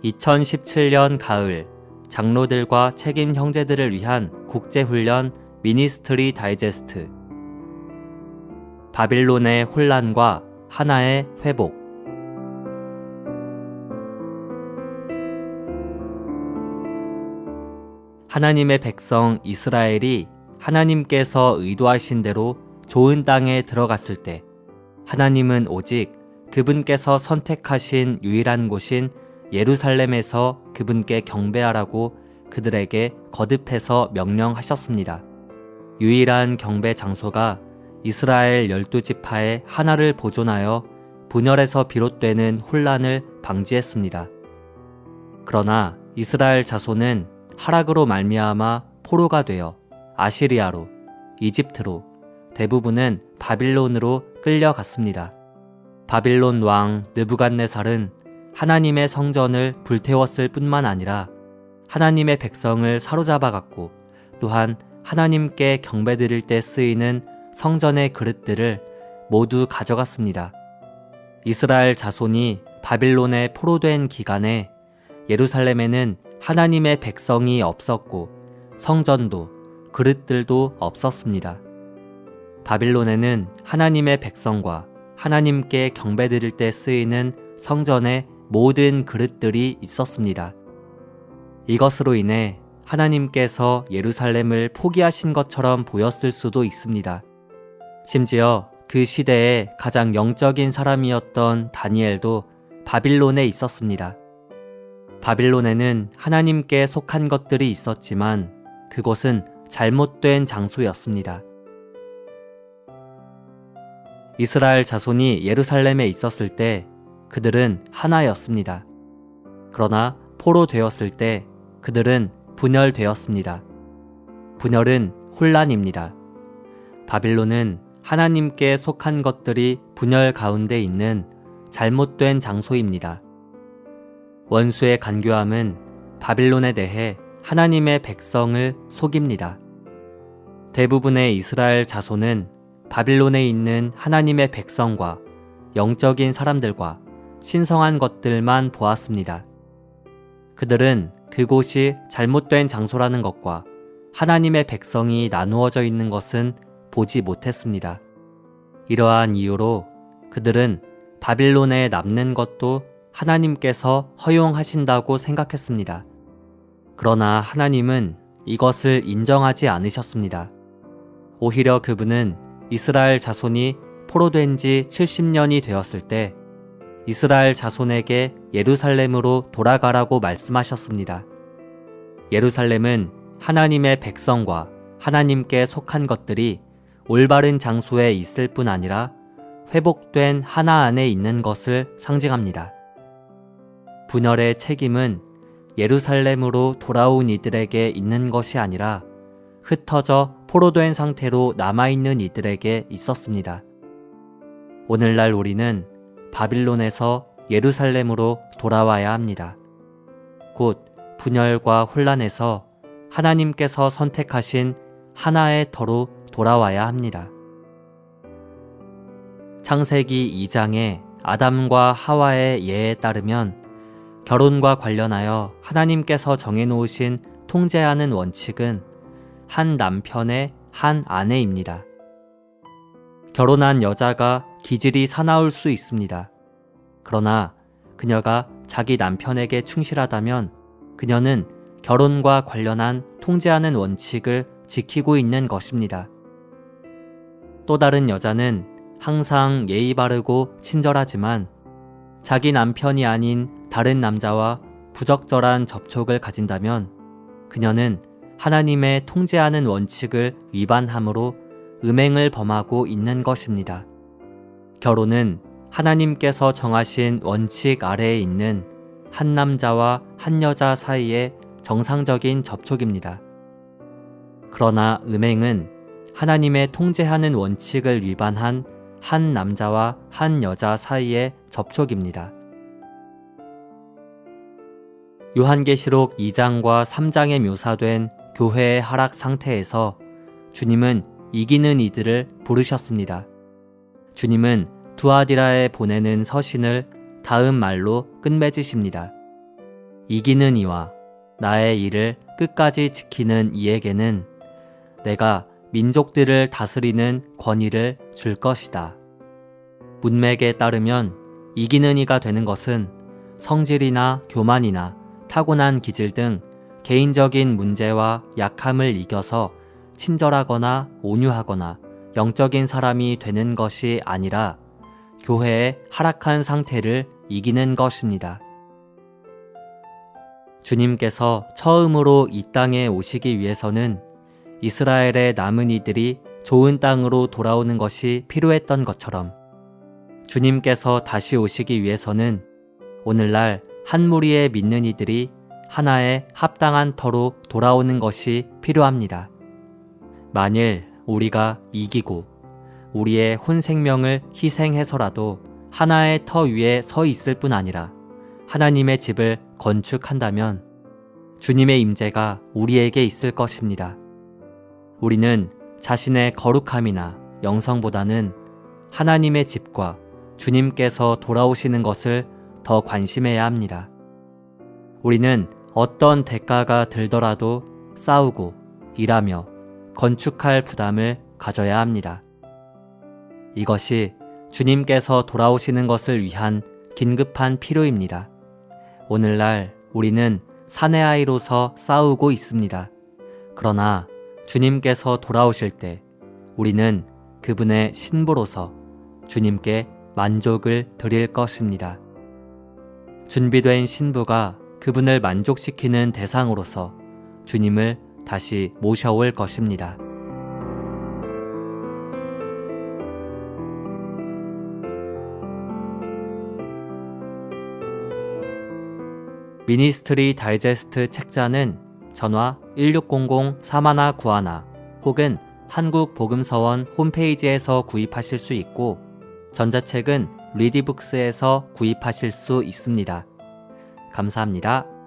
2017년 가을 장로들과 책임 형제들을 위한 국제훈련 미니스트리 다이제스트. 바빌론의 혼란과 하나의 회복. 하나님의 백성 이스라엘이 하나님께서 의도하신 대로 좋은 땅에 들어갔을 때 하나님은 오직 그분께서 선택하신 유일한 곳인 예루살렘에서 그분께 경배하라고 그들에게 거듭해서 명령하셨습니다. 유일한 경배 장소가 이스라엘 12지파의 하나를 보존하여 분열에서 비롯되는 혼란을 방지했습니다. 그러나 이스라엘 자손은 하락으로 말미암아 포로가 되어 아시리아로, 이집트로, 대부분은 바빌론으로 끌려갔습니다. 바빌론 왕 느부갓네살은 하나님의 성전을 불태웠을 뿐만 아니라 하나님의 백성을 사로잡아갔고 또한 하나님께 경배드릴 때 쓰이는 성전의 그릇들을 모두 가져갔습니다. 이스라엘 자손이 바빌론에 포로된 기간에 예루살렘에는 하나님의 백성이 없었고 성전도 그릇들도 없었습니다. 바빌론에는 하나님의 백성과 하나님께 경배드릴 때 쓰이는 성전의 모든 그릇들이 있었습니다. 이것으로 인해 하나님께서 예루살렘을 포기하신 것처럼 보였을 수도 있습니다. 심지어 그 시대의 가장 영적인 사람이었던 다니엘도 바빌론에 있었습니다. 바빌론에는 하나님께 속한 것들이 있었지만 그곳은 잘못된 장소였습니다. 이스라엘 자손이 예루살렘에 있었을 때 그들은 하나였습니다. 그러나 포로 되었을 때 그들은 분열되었습니다. 분열은 혼란입니다. 바빌론은 하나님께 속한 것들이 분열 가운데 있는 잘못된 장소입니다. 원수의 간교함은 바빌론에 대해 하나님의 백성을 속입니다. 대부분의 이스라엘 자손은 바빌론에 있는 하나님의 백성과 영적인 사람들과 신성한 것들만 보았습니다. 그들은 그곳이 잘못된 장소라는 것과 하나님의 백성이 나누어져 있는 것은 보지 못했습니다. 이러한 이유로 그들은 바빌론에 남는 것도 하나님께서 허용하신다고 생각했습니다. 그러나 하나님은 이것을 인정하지 않으셨습니다. 오히려 그분은 이스라엘 자손이 포로된 지 70년이 되었을 때 이스라엘 자손에게 예루살렘으로 돌아가라고 말씀하셨습니다. 예루살렘은 하나님의 백성과 하나님께 속한 것들이 올바른 장소에 있을 뿐 아니라 회복된 하나 안에 있는 것을 상징합니다. 분열의 책임은 예루살렘으로 돌아온 이들에게 있는 것이 아니라 흩어져 포로된 상태로 남아있는 이들에게 있었습니다. 오늘날 우리는 바빌론에서 예루살렘으로 돌아와야 합니다. 곧 분열과 혼란에서 하나님께서 선택하신 하나의 터로 돌아와야 합니다. 창세기 2장의 아담과 하와의 예에 따르면 결혼과 관련하여 하나님께서 정해놓으신 통제하는 원칙은 한 남편의 한 아내입니다. 결혼한 여자가 기질이 사나울 수 있습니다. 그러나 그녀가 자기 남편에게 충실하다면 그녀는 결혼과 관련한 통제하는 원칙을 지키고 있는 것입니다. 또 다른 여자는 항상 예의 바르고 친절하지만 자기 남편이 아닌 다른 남자와 부적절한 접촉을 가진다면 그녀는 하나님의 통제하는 원칙을 위반함으로 음행을 범하고 있는 것입니다. 결혼은 하나님께서 정하신 원칙 아래에 있는 한 남자와 한 여자 사이의 정상적인 접촉입니다. 그러나 음행은 하나님의 통제하는 원칙을 위반한 한 남자와 한 여자 사이의 접촉입니다. 요한계시록 2장과 3장에 묘사된 교회의 하락 상태에서 주님은 이기는 이들을 부르셨습니다. 주님은 두아디라에 보내는 서신을 다음 말로 끝맺으십니다. 이기는 이와 나의 일을 끝까지 지키는 이에게는 내가 민족들을 다스리는 권위를 줄 것이다. 문맥에 따르면 이기는 이가 되는 것은 성질이나 교만이나 타고난 기질 등 개인적인 문제와 약함을 이겨서 친절하거나 온유하거나 영적인 사람이 되는 것이 아니라 교회의 하락한 상태를 이기는 것입니다. 주님께서 처음으로 이 땅에 오시기 위해서는 이스라엘의 남은 이들이 좋은 땅으로 돌아오는 것이 필요했던 것처럼 주님께서 다시 오시기 위해서는 오늘날 한 무리의 믿는 이들이 하나의 합당한 터로 돌아오는 것이 필요합니다. 만일 우리가 이기고 우리의 혼 생명을 희생해서라도 하나의 터 위에 서 있을 뿐 아니라 하나님의 집을 건축한다면 주님의 임재가 우리에게 있을 것입니다. 우리는 자신의 거룩함이나 영성보다는 하나님의 집과 주님께서 돌아오시는 것을 더 관심해야 합니다. 우리는 어떤 대가가 들더라도 싸우고 일하며 건축할 부담을 가져야 합니다. 이것이 주님께서 돌아오시는 것을 위한 긴급한 필요입니다. 오늘날 우리는 사내 아이로서 싸우고 있습니다. 그러나 주님께서 돌아오실 때 우리는 그분의 신부로서 주님께 만족을 드릴 것입니다. 준비된 신부가 그분을 만족시키는 대상으로서 주님을 다시 모셔올 것입니다. 미니스트리 다이제스트 책자는 전화 1600-4191 혹은 한국복음서원 홈페이지에서 구입하실 수 있고 전자책은 리디북스에서 구입하실 수 있습니다. 감사합니다.